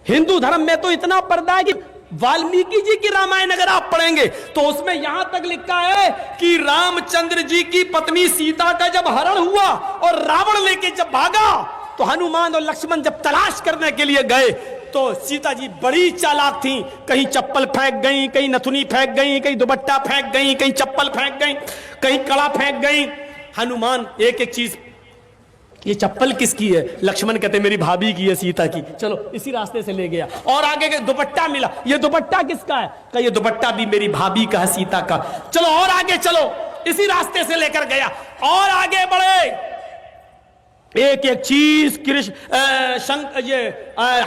हिंदू धर्म में तो इतना पर्दा है कि वाल्मीकि जी की रामायण अगर आप पढ़ेंगे तो उसमें यहां तक लिखा है कि रामचंद्र जी की पत्नी सीता का जब हरण हुआ और रावण लेके जब भागा तो हनुमान और लक्ष्मण जब तलाश करने के लिए गए तो सीता जी बड़ी चालाक थी, कहीं चप्पल फेंक गई, कहीं नथुनी फेंक गई, कहीं दुपट्टा फेंक गई, कहीं चप्पल फेंक गई, कहीं कड़ा फेंक गई। हनुमान एक एक चीज, ये चप्पल किसकी है? लक्ष्मण कहते मेरी भाभी की है, सीता की। चलो इसी रास्ते से ले गया और आगे के दुपट्टा मिला, ये दुपट्टा किसका है? कहा ये दुपट्टा भी मेरी भाभी का है, सीता का। चलो और आगे चलो, इसी रास्ते से लेकर गया और आगे बढ़े, एक एक चीज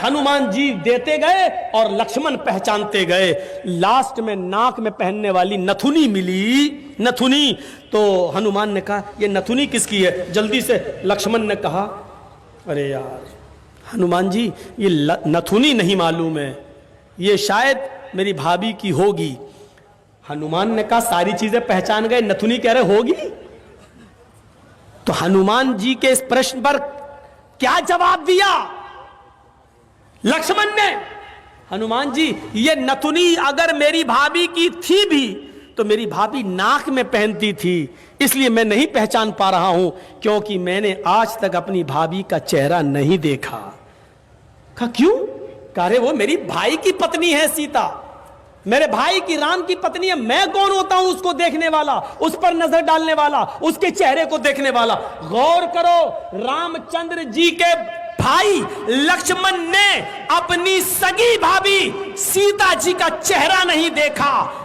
हनुमान जी देते गए और लक्ष्मण पहचानते गए। लास्ट में नाक में पहनने वाली नथुनी मिली, नथुनी। तो हनुमान ने कहा ये नथुनी किसकी है? जल्दी से लक्ष्मण ने कहा अरे यार हनुमान जी ये नथुनी नहीं मालूम है, ये शायद मेरी भाभी की होगी। हनुमान ने कहा सारी चीजें पहचान गए, नथुनी कह रहे होगी। तो हनुमान जी के इस प्रश्न पर क्या जवाब दिया लक्ष्मण ने? हनुमान जी ये नथुनी अगर मेरी भाभी की थी भी तो मेरी भाभी नाक में पहनती थी, इसलिए मैं नहीं पहचान पा रहा हूं, क्योंकि मैंने आज तक अपनी भाभी का चेहरा नहीं देखा। कहा क्यों? कह रहे वो मेरी भाई की पत्नी है सीता, मेरे भाई की राम की पत्नी है, मैं कौन होता हूं उसको देखने वाला, उस पर नजर डालने वाला, उसके चेहरे को देखने वाला। गौर करो, रामचंद्र जी के भाई लक्ष्मण ने अपनी सगी भाभी सीता जी का चेहरा नहीं देखा,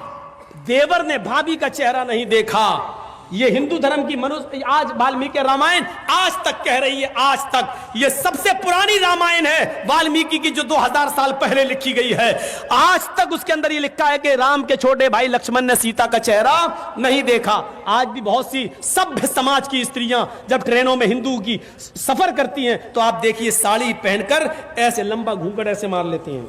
देवर ने भाभी का चेहरा नहीं देखा। ये हिंदू धर्म की मनुष्य आज वाल्मीकि रामायण आज तक कह रही है, आज तक ये सबसे पुरानी रामायण है वाल्मीकि की, जो 2000 साल पहले लिखी गई है। आज तक उसके अंदर ये लिखा है कि राम के छोटे भाई लक्ष्मण ने सीता का चेहरा नहीं देखा। आज भी बहुत सी सभ्य समाज की स्त्रियां जब ट्रेनों में हिंदू की सफर करती हैं तो आप देखिए साड़ी पहनकर ऐसे लंबा घूंघट ऐसे मार लेती हैं,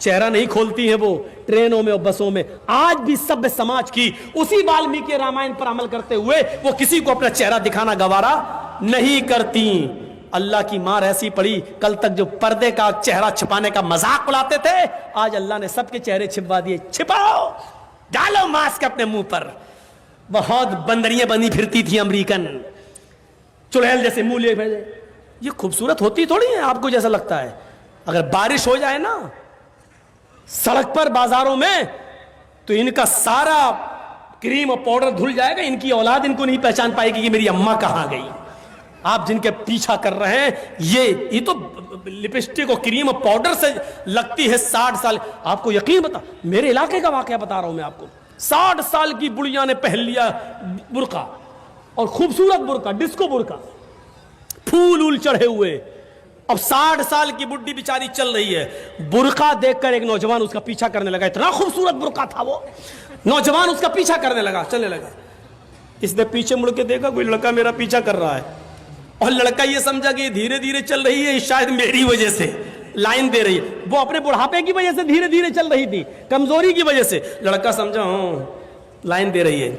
चेहरा नहीं खोलती हैं वो ट्रेनों में और बसों में। आज भी सभ्य समाज की उसी वाल्मीकि रामायण पर अमल करते हुए वो किसी को अपना चेहरा दिखाना गवारा नहीं करती। अल्लाह की मार ऐसी पड़ी, कल तक जो पर्दे का चेहरा छिपाने का मजाक उड़ाते थे, आज अल्लाह ने सबके चेहरे छिपवा दिए। छिपाओ, डालो मास्क अपने मुंह पर। बहुत बंदरियां बनी फिरती थी अमेरिकन, चुड़ैल जैसे मुंह ले भेजे। ये खूबसूरत होती थोड़ी है आपको जैसा लगता है। अगर बारिश हो जाए ना सड़क पर बाजारों में तो इनका सारा क्रीम और पाउडर धुल जाएगा, इनकी औलाद इनको नहीं पहचान पाएगी कि मेरी अम्मा कहां गई। आप जिनके पीछा कर रहे हैं ये तो लिपस्टिक और क्रीम और पाउडर से लगती है 60 साल। आपको यकीन बता, मेरे इलाके का वाकया बता रहा हूं मैं आपको। 60 साल की बुढ़िया ने पहन लिया बुर्का, और खूबसूरत बुर्का, डिस्को बुर्का, फूल उल चढ़े हुए। अब 60 साल की बुढ़ी बेचारी चल रही है, बुर्का देखकर एक नौजवान उसका पीछा करने लगा। इतना खूबसूरत बुर्का था वो, नौजवान उसका पीछा करने लगा, चलने लगा। इसने पीछे मुड़ के देखा कोई लड़का मेरा पीछा कर रहा है, और लड़का ये समझा कि धीरे धीरे चल रही है, शायद मेरी वजह से लाइन दे रही है। वो अपने बुढ़ापे की वजह से धीरे धीरे चल रही थी, कमजोरी की वजह से। लड़का समझा लाइन दे रही है।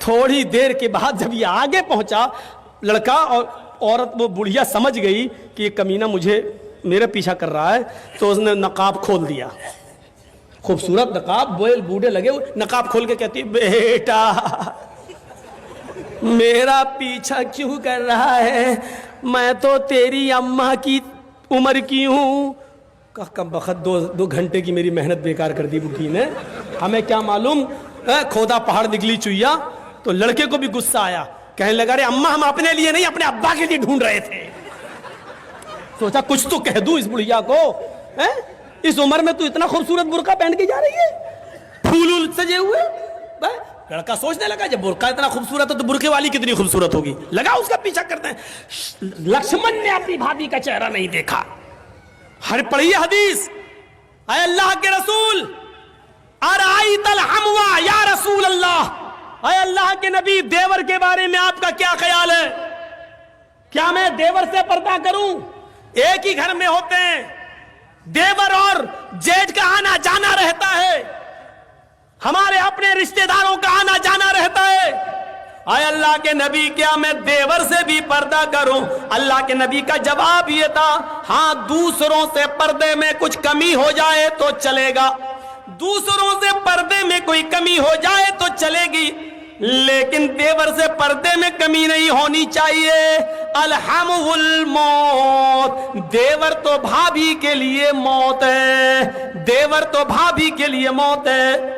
थोड़ी देर के बाद जब ये आगे पहुंचा, लड़का और औरत, वो बुढ़िया समझ गई कि ये कमीना मेरे पीछा कर रहा है, तो उसने नकाब खोल दिया। खूबसूरत नकाब, बोल बूढ़े लगे, नकाब खोल के कहती बेटा मेरा पीछा क्यों कर रहा है, मैं तो तेरी अम्मा की उम्र की हूं। कम बखत दो घंटे की मेरी मेहनत बेकार कर दी बुढ़ी ने, हमें क्या मालूम खोदा पहाड़ निकली चुईया। तो लड़के को भी गुस्सा आया, कहने लगा अरे अम्मा हम अपने लिए नहीं अपने अब्बा के लिए ढूंढ रहे थे। सोचा कुछ तो कह दूं इस बुढ़िया को, इस उम्र में तू इतना खूबसूरत बुर्का पहन के जा रही है, फूल सजे हुए। लड़का सोचने लगा जब बुर्का इतना खूबसूरत है तो बुर्के वाली कितनी खूबसूरत होगी, लगा उसका पीछा करते हैं। लक्ष्मण ने अपनी भाभी का चेहरा नहीं देखा। हर पढ़िए हदीस, अय अल्लाह के रसूल अराइतल हमवा या रसूल अल्लाह, अय अल्लाह के नबी देवर के बारे में आपका क्या ख्याल है? क्या मैं देवर से पर्दा करूं? एक ही घर में होते हैं, देवर और जेठ का आना जाना रहता है, हमारे अपने रिश्तेदारों का आना जाना रहता है। आए अल्लाह के नबी, क्या मैं देवर से भी पर्दा करूं? अल्लाह के नबी का जवाब ये था, हाँ दूसरों से पर्दे में कुछ कमी हो जाए तो चलेगा, दूसरों से पर्दे में कोई कमी हो जाए तो चलेगी, लेकिन देवर से पर्दे में कमी नहीं होनी चाहिए। अलहमुल मौत, देवर तो भाभी के लिए मौत है, देवर तो भाभी के लिए मौत है।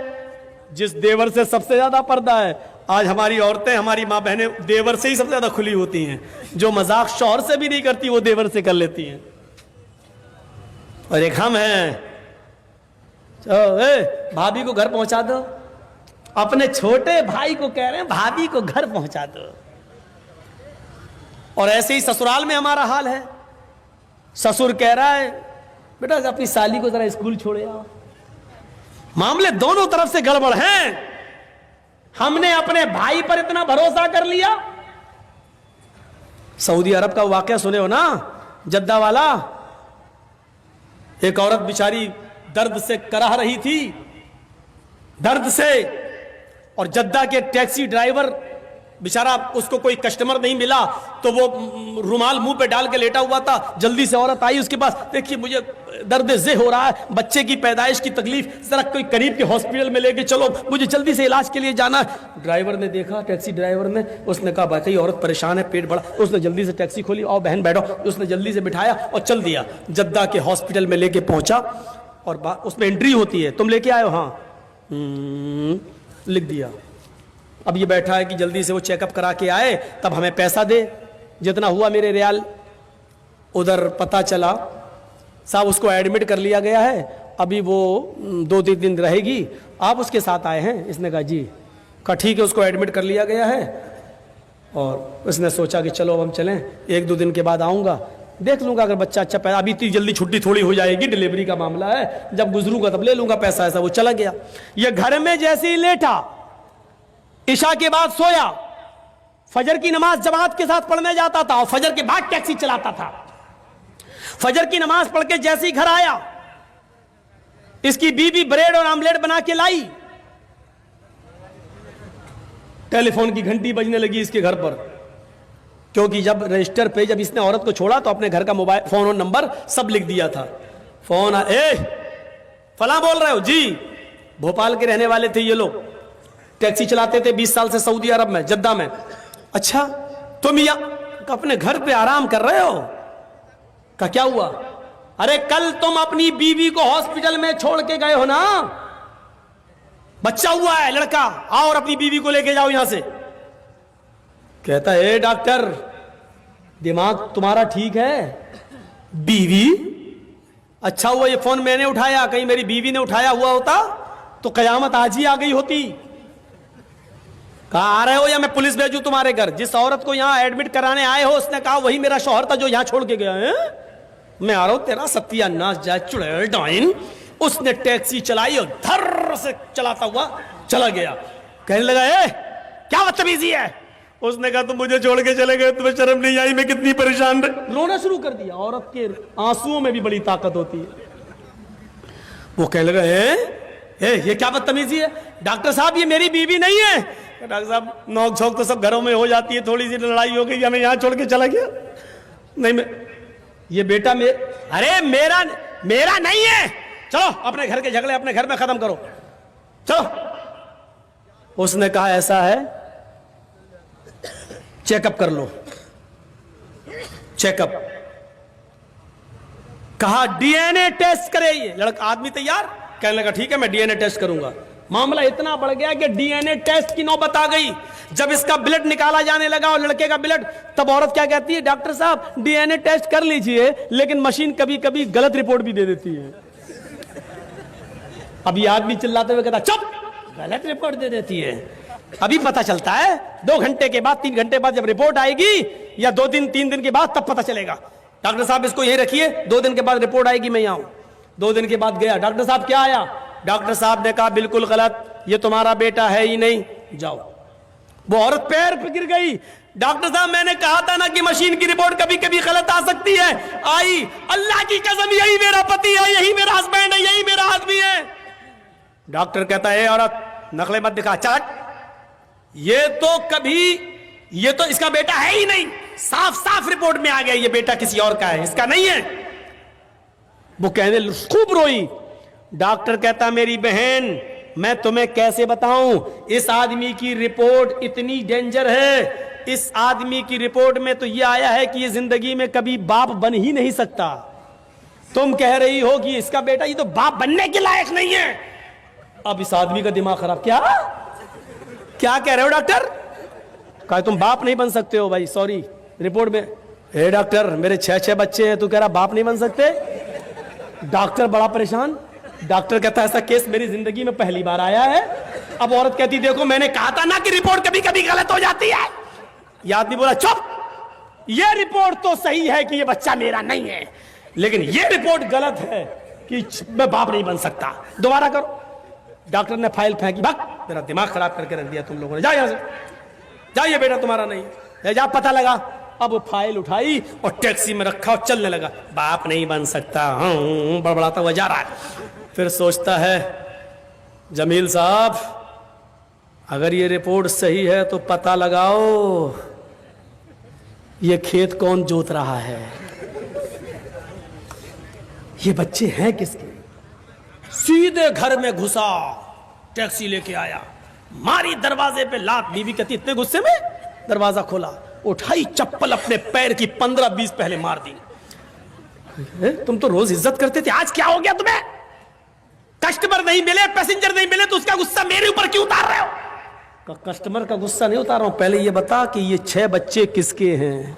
जिस देवर से सबसे ज्यादा पर्दा है, आज हमारी औरतें, हमारी माँ बहनें देवर से ही सबसे ज्यादा खुली होती हैं। जो मजाक शौहर से भी नहीं करती वो देवर से कर लेती हैं। और एक हम हैं, भाभी को घर पहुंचा दो, अपने छोटे भाई को कह रहे हैं भाभी को घर पहुंचा दो। और ऐसे ही ससुराल में हमारा हाल है। ससुर कह रहा है बेटा अपनी साली को जरा स्कूल छोड़े आओ। मामले दोनों तरफ से गड़बड़ हैं। हमने अपने भाई पर इतना भरोसा कर लिया। सऊदी अरब का वाकया सुने हो ना, जद्दा वाला। एक औरत बेचारी दर्द से कराह रही थी, दर्द से, और जद्दा के टैक्सी ड्राइवर बेचारा, उसको कोई कस्टमर नहीं मिला तो वो रुमाल मुंह पे डाल के लेटा हुआ था। जल्दी से औरत आई उसके पास, देखिए मुझे दर्द जे हो रहा है, बच्चे की पैदाइश की तकलीफ, जरा कोई करीब के हॉस्पिटल में लेके चलो, मुझे जल्दी से इलाज के लिए जाना है। ड्राइवर ने देखा, टैक्सी ड्राइवर ने, उसने कहा भाई औरत परेशान है, पेट बड़ा। उसने जल्दी से टैक्सी खोली, आओ बहन बैठो। उसने जल्दी से बिठाया और चल दिया। जद्दा के हॉस्पिटल में लेके पहुंचा और उसमें एंट्री होती है, तुम लेके आए हो? हाँ, लिख दिया। अब ये बैठा है कि जल्दी से वो चेकअप करा के आए, तब हमें पैसा दे, जितना हुआ मेरे रियाल। उधर पता चला साहब उसको एडमिट कर लिया गया है, अभी वो 2-3 दिन रहेगी, आप उसके साथ आए हैं? इसने कहा जी। कहा ठीक है, उसको एडमिट कर लिया गया है। और उसने सोचा कि चलो अब हम चलें, 1-2 दिन के बाद आऊँगा, देख लूँगा अगर बच्चा अच्छा पैदा, अभी इतनी जल्दी छुट्टी थोड़ी हो जाएगी, डिलीवरी का मामला है, जब गुजरूंगा तब ले लूँगा पैसा। ऐसा वो चला गया। ये घर में जैसे ही लेटा, इशा के बाद सोया, फजर की नमाज जमात के साथ पढ़ने जाता था और फजर के बाद टैक्सी चलाता था। फजर की नमाज पढ़ के जैसे ही घर आया, इसकी बीवी ब्रेड और आमलेट बना के लाई। टेलीफोन की घंटी बजने लगी इसके घर पर, क्योंकि जब रजिस्टर पे जब इसने औरत को छोड़ा तो अपने घर का मोबाइल फोन और नंबर सब लिख दिया था। फोन फला बोल रहे हो जी? भोपाल के रहने वाले थे ये लोग, टैक्सी चलाते थे 20 साल से सऊदी अरब में, जद्दा में। अच्छा तुम यहाँ अपने घर पे आराम कर रहे हो? का क्या हुआ? अरे कल तुम अपनी बीवी को हॉस्पिटल में छोड़ के गए हो ना, बच्चा हुआ है लड़का, आओ और अपनी बीवी को लेके जाओ यहां से। कहता है डॉक्टर दिमाग तुम्हारा ठीक है? बीवी? अच्छा हुआ ये फोन मैंने उठाया, कहीं मेरी बीवी ने उठाया हुआ होता तो कयामत आज ही आ गई होती। कहा आ रहे हो या मैं पुलिस भेजूं तुम्हारे घर? जिस औरत को यहां एडमिट कराने आए हो उसने कहा वही मेरा शौहर था जो यहां छोड़ के गया है। मैं आ रहा हूं, तेरा सत्यानाश जाए चुड़ैल डाइन। उसने टैक्सी चलाई और धर से चलाता हुआ चला गया। कहने लगा क्या बदतमीजी है? उसने कहा तुम मुझे छोड़ के चले गए, तुम्हें शर्म नहीं आई? मैं कितनी परेशान रही। रोना शुरू कर दिया। औरत के आंसुओं में भी बड़ी ताकत होती है। वो कहने लगा ये क्या बदतमीजी है? डॉक्टर साहब ये मेरी बीवी नहीं है। डॉक्टर साहब नोक झोंक तो सब घरों में हो जाती है, थोड़ी सी लड़ाई हो गई, हमें यहाँ छोड़ के चला गया। नहीं मैं ये बेटा अरे मेरा नहीं है, चलो अपने घर के झगड़े अपने घर में खत्म करो, चलो। उसने कहा ऐसा है चेकअप कर लो। चेकअप कहा डीएनए टेस्ट करे। ये लड़का आदमी तैयार, कहने लगा ठीक है मैं डीएनए टेस्ट करूंगा। मामला इतना बढ़ गया कि डीएनए टेस्ट की नौबत आ गई। जब इसका ब्लड निकाला जाने लगा और लड़के का ब्लड, तब औरत क्या कहती है? डॉक्टर साहब डीएनए टेस्ट कर लीजिए, लेकिन मशीन कभी कभी गलत रिपोर्ट भी दे देती है। अभी आदमी चिल्लाते हुए कहता चुप, गलत रिपोर्ट दे देती है। अभी पता चलता है 2 घंटे के बाद, 3 घंटे बाद जब रिपोर्ट आएगी, या 2 दिन 3 दिन के बाद, तब पता चलेगा। डॉक्टर साहब इसको यही रखिए, 2 दिन के बाद रिपोर्ट आएगी, मैं यहाँ हूं। 2 दिन के बाद गया, डॉक्टर साहब क्या आया? डॉक्टर साहब ने कहा बिल्कुल गलत, ये तुम्हारा बेटा है ही नहीं, जाओ। वो औरत पैर पे गिर गई। डॉक्टर साहब मैंने कहा था ना कि मशीन की रिपोर्ट कभी कभी गलत आ सकती है। आई, अल्लाह की कसम यही मेरा पति है, यही मेरा हस्बैंड है, यही मेरा आदमी है। डॉक्टर कहता है औरत नकले मत दिखा, चट ये तो कभी, ये तो इसका बेटा है ही नहीं, साफ साफ रिपोर्ट में आ गया ये बेटा किसी और का है, इसका नहीं है। वो कहने खूब रोई। डॉक्टर कहता मेरी बहन मैं तुम्हें कैसे बताऊं, इस आदमी की रिपोर्ट इतनी डेंजर है, इस आदमी की रिपोर्ट में तो यह आया है कि ये जिंदगी में कभी बाप बन ही नहीं सकता। तुम कह रही हो कि इसका बेटा ये तो बाप बनने के लायक नहीं है। अब इस आदमी का दिमाग खराब। क्या क्या कह रहे हो डॉक्टर? कहा तुम बाप नहीं बन सकते हो। भाई सॉरी, रिपोर्ट में हे डॉक्टर मेरे 6 बच्चे हैं, तू कह रहा बाप नहीं बन सकते। डॉक्टर बड़ा परेशान। डॉक्टर कहता है ऐसा केस मेरी जिंदगी में पहली बार आया है। अब औरत कहती देखो मैंने कहा था ना कि रिपोर्ट कभी कभी गलत हो जाती है। यह आदमी बोला चुप, यह रिपोर्ट तो सही है कि यह बच्चा मेरा नहीं है, लेकिन यह रिपोर्ट गलत है कि मैं बाप नहीं बन सकता। दोबारा करो। डॉक्टर ने फाइल फेंकी। भाग, मेरा दिमाग खराब करके रख दिया तुम लोगों ने। जाओ यहां से, जाइए बेटा तुम्हारा नहीं है, जा पता लगा। अब फाइल उठाई और टैक्सी में रखा और चलने लगा। बाप नहीं बन सकता, बड़बड़ाता हुआ जा रहा है। फिर सोचता है जमील साहब अगर ये रिपोर्ट सही है तो पता लगाओ ये खेत कौन जोत रहा है, ये बच्चे हैं किसके। सीधे घर में घुसा, टैक्सी लेके आया, मारी दरवाजे पे लात। बीवी कहती इतने गुस्से में दरवाजा खोला, उठाई चप्पल अपने पैर की 15-20 पहले मार दी। तुम तो रोज इज्जत करते थे, आज क्या हो गया तुम्हें? कस्टमर नहीं मिले, पैसेंजर नहीं मिले तो उसका गुस्सा मेरे ऊपर क्यों उतार रहे हो? कस्टमर का गुस्सा नहीं उतार रहा हूं, पहले ये बता कि ये 6 बच्चे किसके हैं।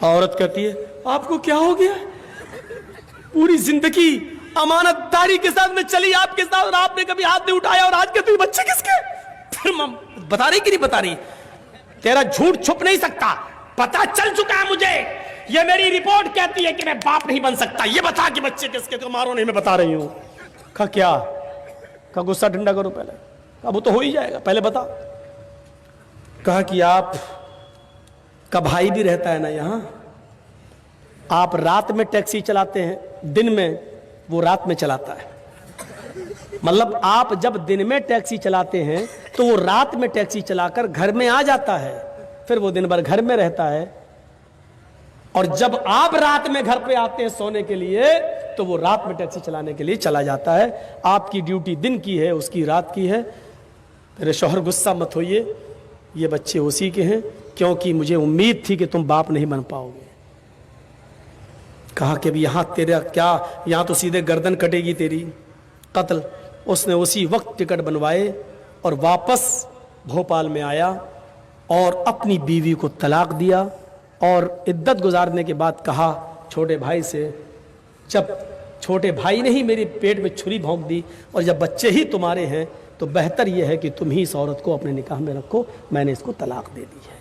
औरत कहती है आपको क्या हो गया? पूरी जिंदगी अमानतदारी के साथ में चली आपके साथ और आपने कभी हाथ नहीं उठाया और आज कहते हैं बच्चे किसके? फिर बता रही कि नहीं बता रही? तेरा झूठ छुप नहीं सकता, पता चल चुका है मुझे। ये मेरी रिपोर्ट कहती है कि मैं बाप नहीं बन सकता। ये बता कि बच्चे किसके? तो मारो नहीं, मैं बता रही हूं। कहा क्या? कहा गुस्सा ठंडा करो पहले। कहा वो तो हो ही जाएगा, पहले बता। कहा कि आप का भाई भी रहता है ना यहां, आप रात में टैक्सी चलाते हैं, दिन में वो रात में चलाता है। मतलब आप जब दिन में टैक्सी चलाते हैं तो वो रात में टैक्सी चलाकर घर में आ जाता है, फिर वो दिन भर घर में रहता है। और जब आप रात में घर पे आते हैं सोने के लिए तो वो रात में टैक्सी चलाने के लिए चला जाता है। आपकी ड्यूटी दिन की है, उसकी रात की है। मेरे शौहर गुस्सा मत होइए, ये बच्चे उसी के हैं, क्योंकि मुझे उम्मीद थी कि तुम बाप नहीं बन पाओगे। कहा कि यहां तेरा क्या, यहां तो सीधे गर्दन कटेगी तेरी, कत्ल। उसने उसी वक्त टिकट बनवाए और वापस भोपाल में आया और अपनी बीवी को तलाक दिया। और इद्दत गुजारने के बाद कहा छोटे भाई से, जब छोटे भाई ने ही मेरे पेट में छुरी भोंक दी और जब बच्चे ही तुम्हारे हैं तो बेहतर यह है कि तुम ही इस औरत को अपने निकाह में रखो, मैंने इसको तलाक दे दी है।